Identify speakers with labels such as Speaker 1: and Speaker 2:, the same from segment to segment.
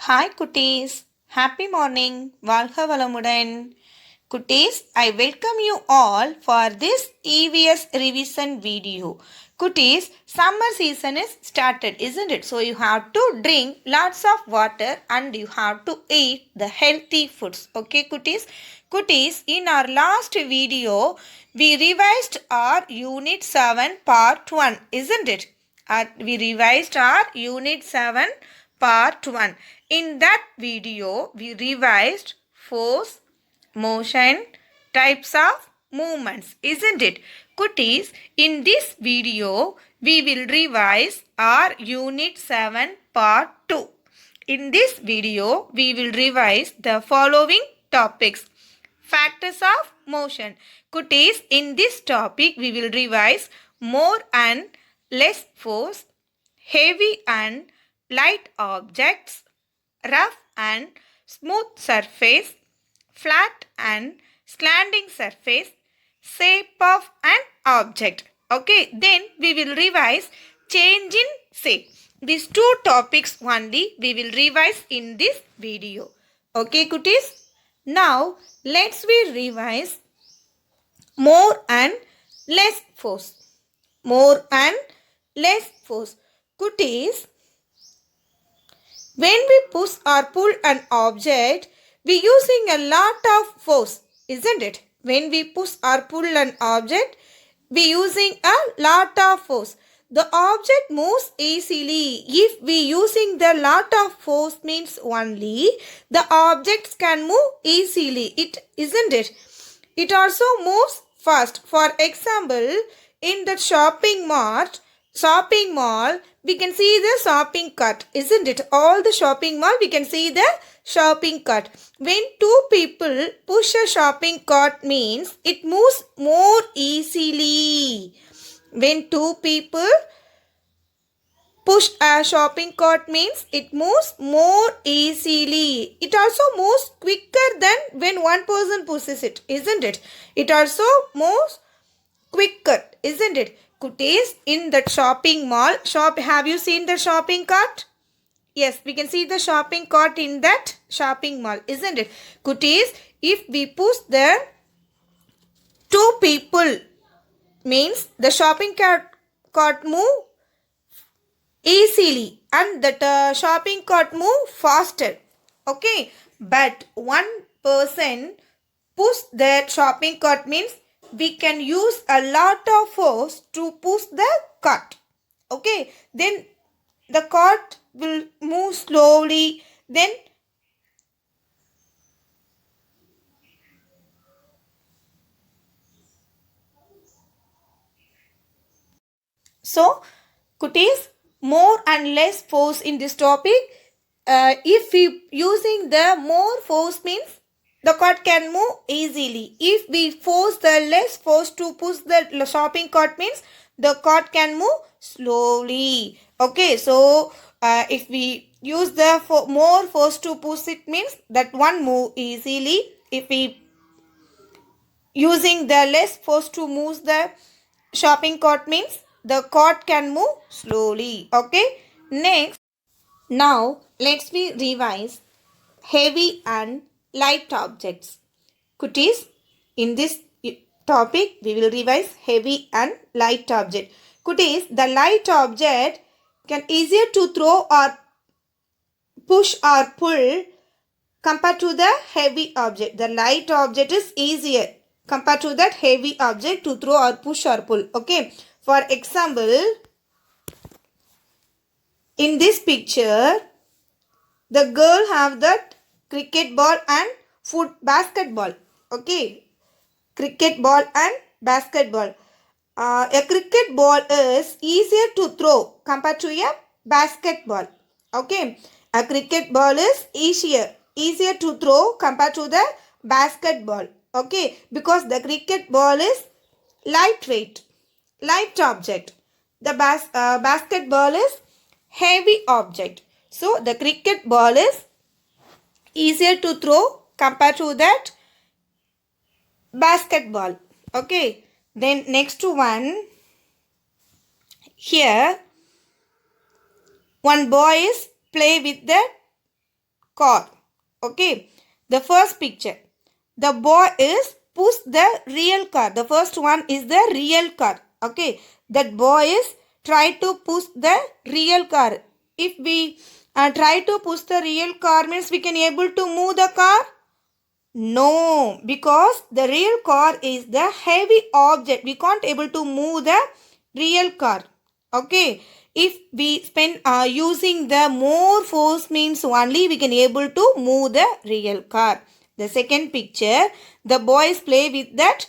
Speaker 1: Hi குட்டீஸ், happy morning, வாழ்க வளமுடன். குட்டீஸ், I welcome you all for this EVS revision video. குட்டீஸ், summer season is started, isn't it? So you have to drink lots of water and you have to eat the healthy foods. Okay குட்டீஸ்? குட்டீஸ், in our last video, we revised our unit 7 part 1, isn't it? We revised our unit 7 part 1. In that video, we revised force, motion, types of movements, isn't it? Cuties, in this video, we will revise our unit 7 part 2. In this video, we will revise the following topics. Factors of motion. Cuties, in this topic, we will revise more and less force, heavy and light objects, rough and smooth surface, flat and slanting surface, shape of an object. Okay, then we will revise change in shape. These two topics only we will revise in this video. Okay, cuties? Now, let's we revise more and less force. More and less force. Cuties, when we push or pull an object, we using a lot of force, isn't it? When we push or pull an object, we using a lot of force. The object moves easily. If we using the lot of force means only the objects can move easily. It isn't it? It also moves fast. For example, in the shopping mall, we can see the shopping cart, isn't it? All the shopping mall, we can see the shopping cart. When two people push a shopping cart means it moves more easily. When two people push a shopping cart means it moves more easily. It also moves quicker than when one person pushes it, isn't it? It also moves quicker, isn't it? Cuties, in that shopping mall, have you seen the shopping cart? Yes, we can see the shopping cart in that shopping mall, isn't it? Cuties, if we push the two people means the shopping cart move easily and that shopping cart move faster. Okay, but one person push that shopping cart means we can use a lot of force to push the cart. Okay, then the cart will move slowly. Then so cuties, more and less force in this topic. If we using the more force means the cart can move easily. If we force the less force to push the shopping cart means the cart can move slowly. Okay, so if we use the more force to push it means that one move easily. If we using the less force to move the shopping cart means the cart can move slowly. Okay, next, now let's we revise heavy and light objects. Cuties, in this topic we will revise heavy and light object. Cuties, the light object can easier to throw or push or pull compared to the heavy object. The light object is easier compared to that heavy object to throw or push or pull. Okay, for example, in this picture, the girl have that cricket ball and basketball. Okay, cricket ball and basketball. A cricket ball is easier to throw compared to a basketball. Okay, a cricket ball is easier to throw compared to the basketball. Okay, because the cricket ball is light object. The basketball is heavy object. So the cricket ball is easier to throw compared to that basketball. Okay, then next one, here one boy is play with the car. Okay, the first picture. The boy is push the real car. The first one is the real car. Okay, that boy is try to push the real car. If we try to push the real car means we can able to move the car. No, because the real car is the heavy object. We can't able to move the real car. Okay. If we spend using the more force means only we can able to move the real car. The second picture, the boys play with that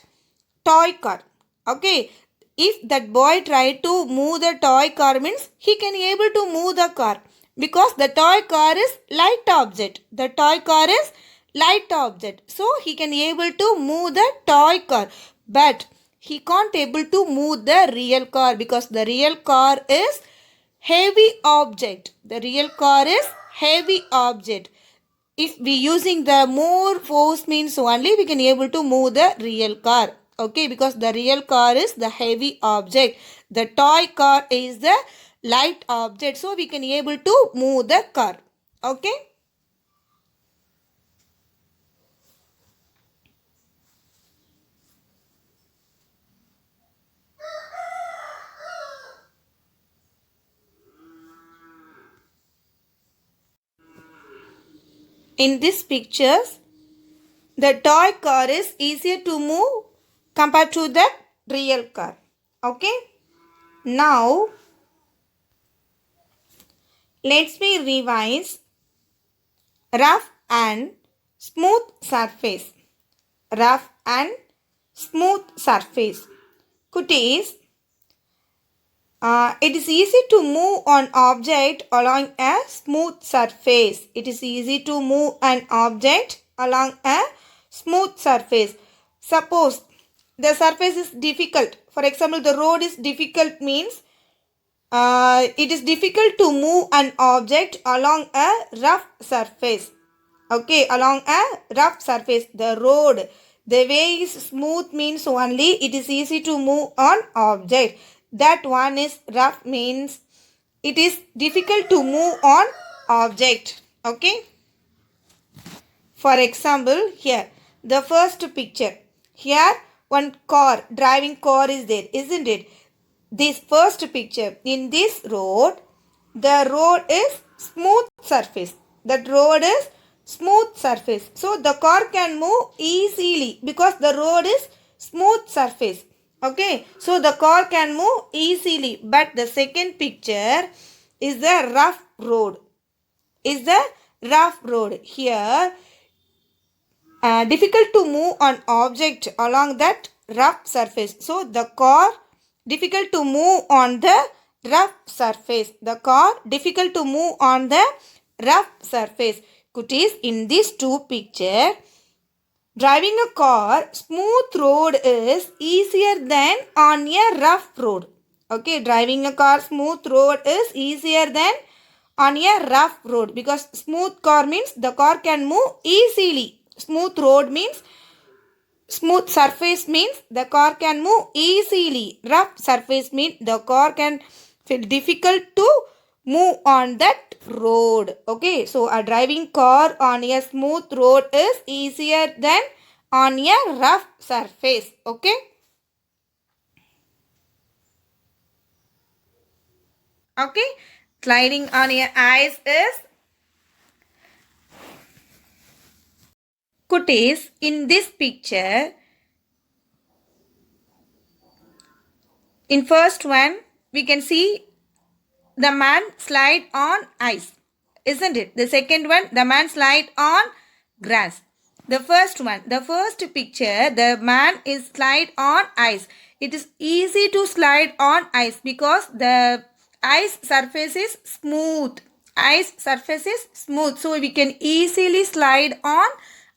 Speaker 1: toy car. Okay. If that boy try to move the toy car means he can able to move the car because the toy car is light object. The toy car is light object. So he can able to move the toy car. But he can't able to move the real car because the real car is heavy object. The real car is heavy object. If we using the more force means only we can able to move the real car. Okay, because the real car is the heavy object. The toy car is the light object. So we can able to move the car. Okay. In these pictures, the toy car is easier to move compared to the real car. Okay. Now, let's me revise rough and smooth surface. Rough and smooth surface. Cuties, it is easy to move an object along a smooth surface. It is easy to move an object along a smooth surface. Suppose the surface is difficult. For example, the road is difficult means it is difficult to move an object along a rough surface. Okay, along a rough surface. The road, the way is smooth means only it is easy to move on object. That one is rough means it is difficult to move on object. Okay. For example, here the first picture. Here one car, driving car is there, isn't it? This first picture, in this road, the road is smooth surface. That road is smooth surface. So the car can move easily because the road is smooth surface. Okay, so the car can move easily. But the second picture is the rough road. Is the rough road. Here, difficult to move an object along that rough surface. So the car difficult to move on the rough surface. The car difficult to move on the rough surface. Cuties, in these two pictures, driving a car, smooth road is easier than on a rough road. Okay, driving a car, smooth road is easier than on a rough road because smooth car means the car can move easily. Smooth road means smooth surface means the car can move easily. Rough surface means the car can feel difficult to move on that road. Okay, so a driving car on a smooth road is easier than on a rough surface. Okay. Okay, sliding on your ice is cuties. In this picture, in first one, we can see the man slide on ice, isn't it? The second one, the man slide on grass. The first one, the first picture, the man is slide on ice. It is easy to slide on ice because the ice surface is smooth. Ice surface is smooth, so we can easily slide on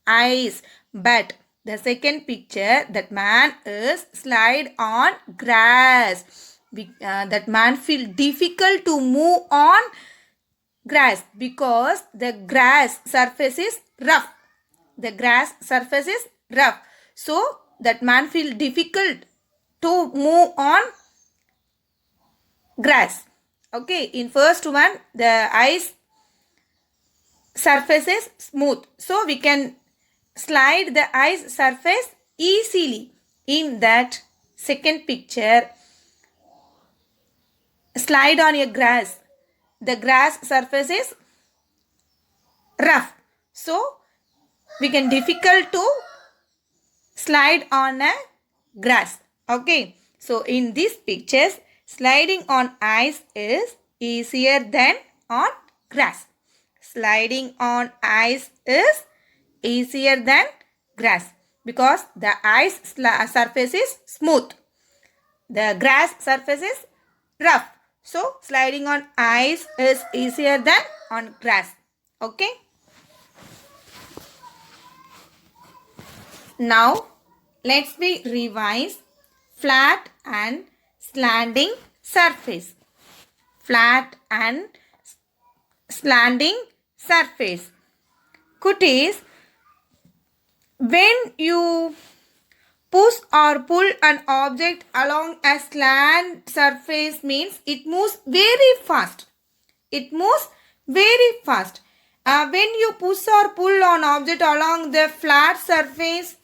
Speaker 1: ice. But the second picture, that man is slide on grass. That man feel difficult to move on grass because the grass surface is rough. The grass surface is rough. So that man feel difficult to move on grass. Okay, in first one, the ice surface is smooth. So we can slide the ice surface easily. In that second picture, slide on a grass. The grass surface is rough. So we can difficult to slide on a grass. Okay. So in these pictures, sliding on ice is easier than on grass. Sliding on ice is easier than grass because the ice surface is smooth. The grass surface is rough. So sliding on ice is easier than on grass. Okay. Now let's we revise flat and slanting surface. Flat and slanting surface. Cuties, when you push or pull an object along a slant surface means it moves very fast. It moves very fast. When you push or pull an object along the flat surface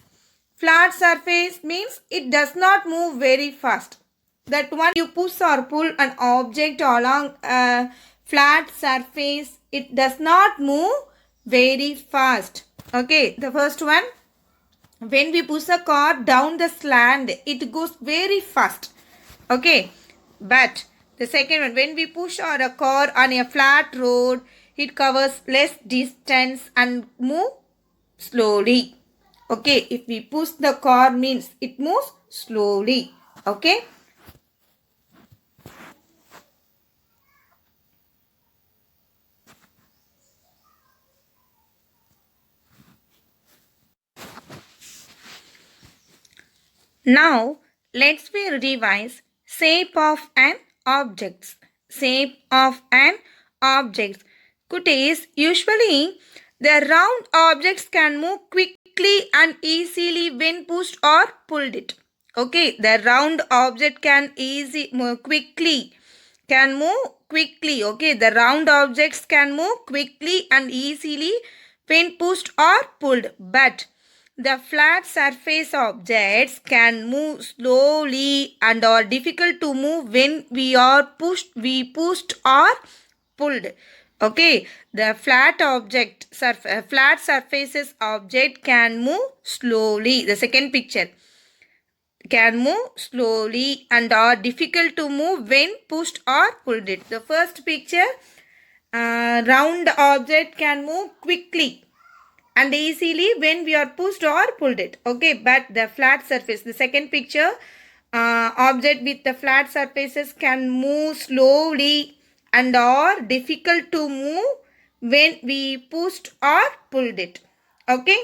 Speaker 1: means it does not move very fast. That one you push or pull an object along a flat surface, it does not move very fast. Okay, the first one, when we push a car down the slant, it goes very fast. Okay, but the second one, when we push or a car on a flat road, it covers less distance and move slowly. Okay, if we push the car means it moves slowly. Okay. Now, let's we revise shape of an object. Shape of an object. Cuties, usually the round objects can move quickly and easily when pushed or pulled it. Okay, the round object can move quickly. Okay, the round objects can move quickly and easily when pushed or pulled. But the flat surface objects can move slowly and are difficult to move when we pushed or pulled. Okay, the flat surfaces object can move slowly. The second picture, can move slowly and are difficult to move when pushed or pulled it. The first picture, round object can move quickly and easily when we are pushed or pulled it. Okay, but the flat surface, the second picture, object with the flat surfaces can move slowly and are difficult to move when we pushed or pulled it. Okay.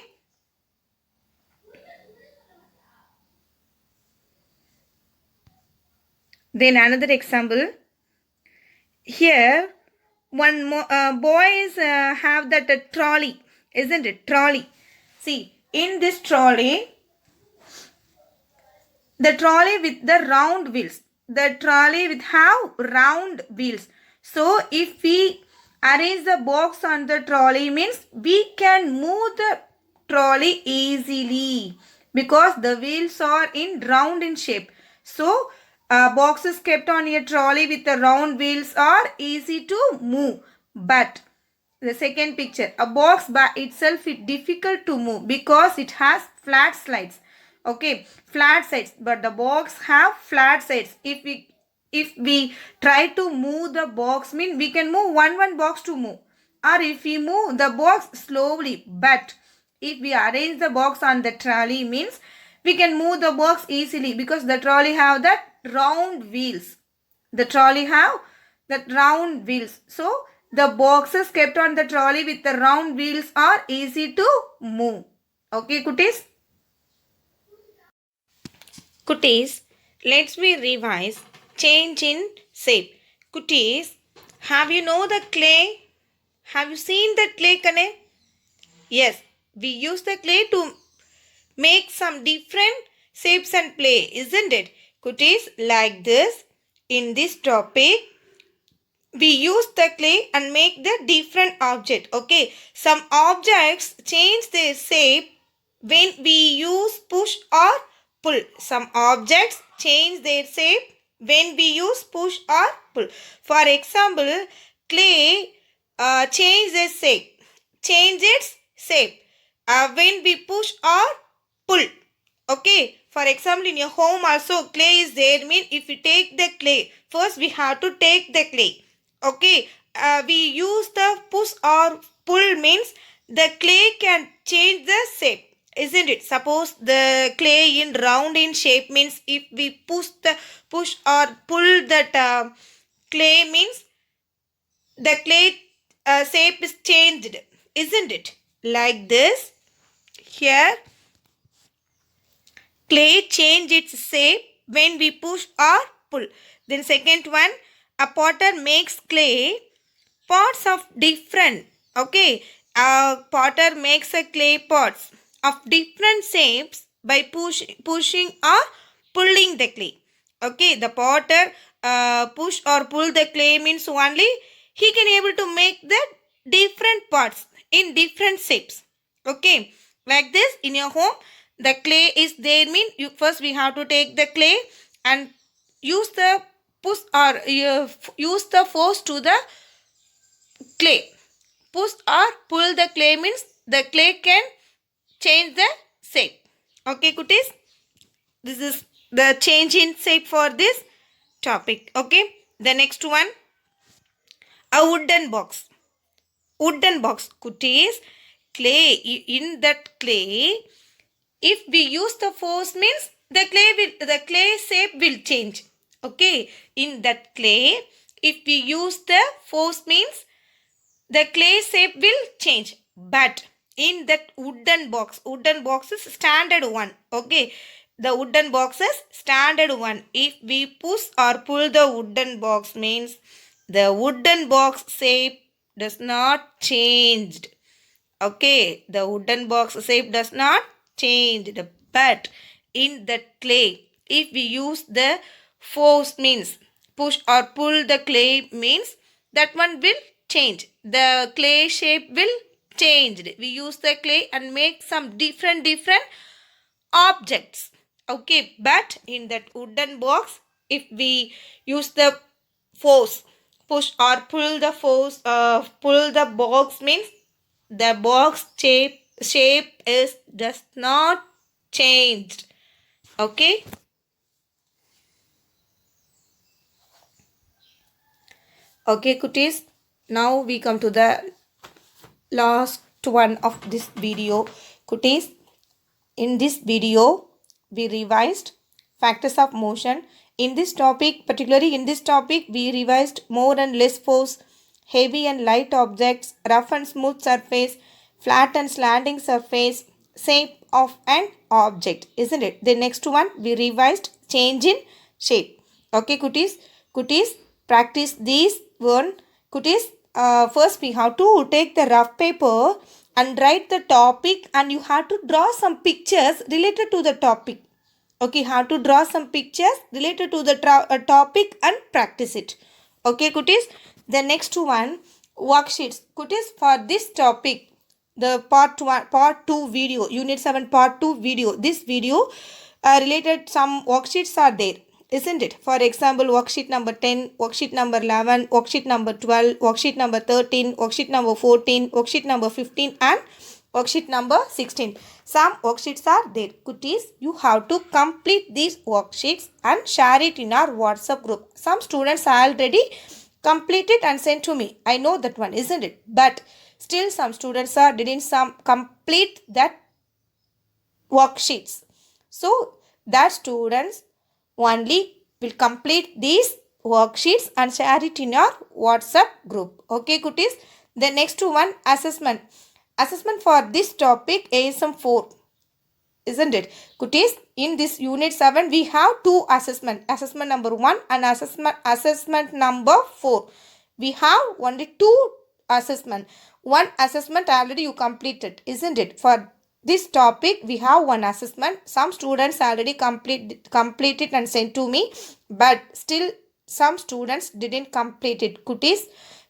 Speaker 1: Then another example. Here, one more boys have that trolley, isn't it? Trolley. See, in this trolley, the trolley with the round wheels. The trolley with have round wheels. So, if we arrange the box on the trolley means we can move the trolley easily because the wheels are round in shape. So, boxes kept on a trolley with the round wheels are easy to move. But the second picture, a box by itself is difficult to move because it has flat sides. Okay, flat sides, but the box have flat sides. If we try to move the box, mean we can move one box to move, or if we move the box slowly. But if we arrange the box on the trolley means we can move the box easily because the trolley have that round wheels. The trolley have that round wheels. So the boxes kept on the trolley with the round wheels are easy to move. Okay, cuties? Cuties, let's we revise change in shape. Cuties, have you know the clay? Have you seen the clay, Kane? Yes, we use the clay to make some different shapes and play, isn't it? Cuties, like this, in this topic, we use the clay and make the different object. Okay, some objects change their shape when we use push or pull. Some objects change their shape when we use push or pull. For example, clay change its shape when we push or pull. Okay, for example, in your home also clay is there, mean if we take the clay, first we have to take the clay. Okay, we use the push or pull, means the clay can change the shape, isn't it? Suppose the clay in round in shape, means if we push or pull that clay, means the clay shape is changed, isn't it? Like this, here clay change its shape when we push or pull. Then second one, a potter makes clay pots of different. Okay, a potter makes a clay pots of different shapes by pushing or pulling the clay. Okay, the potter push or pull the clay, means only he can able to make the different pots in different shapes. Okay, like this in your home the clay is there, mean you first we have to take the clay and use the push or use the force to the clay. Push or pull the clay, means the clay can change the shape. Okay, cuties, this is the change in shape for this topic. Okay, the next one, a wooden box. Wooden box, cuties, clay. In that clay, if we use the force, means the clay shape will change. Okay, in that clay, if we use the force, means the clay shape will change. But in that wooden box is standard one. Okay, the wooden box is standard one. If we push or pull the wooden box, means the wooden box shape does not change. Okay, the wooden box shape does not change. But in the clay, if we use the force, means push or pull the clay, means that one will change. The clay shape will change. We use the clay and make some different objects. Okay, but in that wooden box, if we use the force, push or pull the force, pull the box, means the box shape is does not changed. Okay. Okay, cuties. Now we come to the last one of this video. Cuties, in this video we revised factors of motion. In this topic, particularly in this topic, we revised more and less force, heavy and light objects, rough and smooth surface, flat and slanting surface, shape of an object, isn't it? The next one we revised change in shape. Okay, cuties, practice these one. Cuties, first we have to take the rough paper and write the topic, and you have to draw some pictures related to the topic. Okay, how to draw some pictures related to the topic and practice it. Okay, cuties. The next one, worksheets. Cuties, for this topic, the part 2 video, unit 7 part 2 video. This video related some worksheets are there, isn't it? For example, worksheet number 10, worksheet number 11, worksheet number 12, worksheet number 13, worksheet number 14, worksheet number 15 and worksheet number 16. Some worksheets are there. Cuties, you have to complete these worksheets and share it in our WhatsApp group. Some students already completed and sent to me. I know that one, isn't it? But still some students didn't complete that worksheets. So that students only will complete these worksheets and share it in your WhatsApp group. Okay, cuties. The next one, assessment. Assessment for this topic ASM 4, isn't it? Cuties, in this unit 7 we have two assessment. Assessment number 1 and assessment number 4. We have only two assessment. One assessment already you completed, isn't it? For this topic we have one assessment. Some students already completed and sent to me, but still some students didn't complete it. Cuties,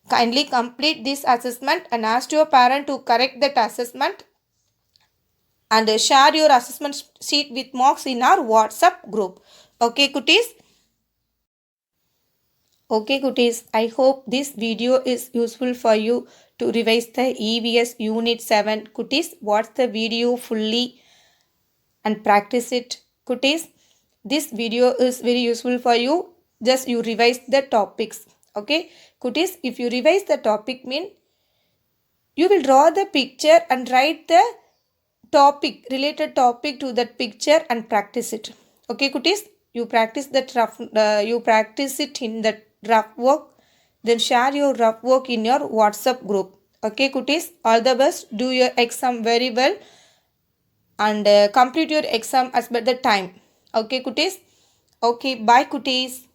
Speaker 1: kindly complete this assessment and ask your parent to correct that assessment and share your assessment sheet with marks in our WhatsApp group. Okay, cuties? Okay, cuties, I hope this video is useful for you to revise the EVS Unit 7. Cuties, watch the video fully and practice it. Cuties, this video is very useful for you. Just you revise the topics. Okay, cuties, if you revise the topic mean you will draw the picture and write the topic, related topic to that picture and practice it. Okay, cuties, you practice that you practice it in that rough work, then share your rough work in your WhatsApp group. Okay, cuties, all the best. Do your exam very well and complete your exam as per the time. Okay, cuties. Okay, bye, cuties.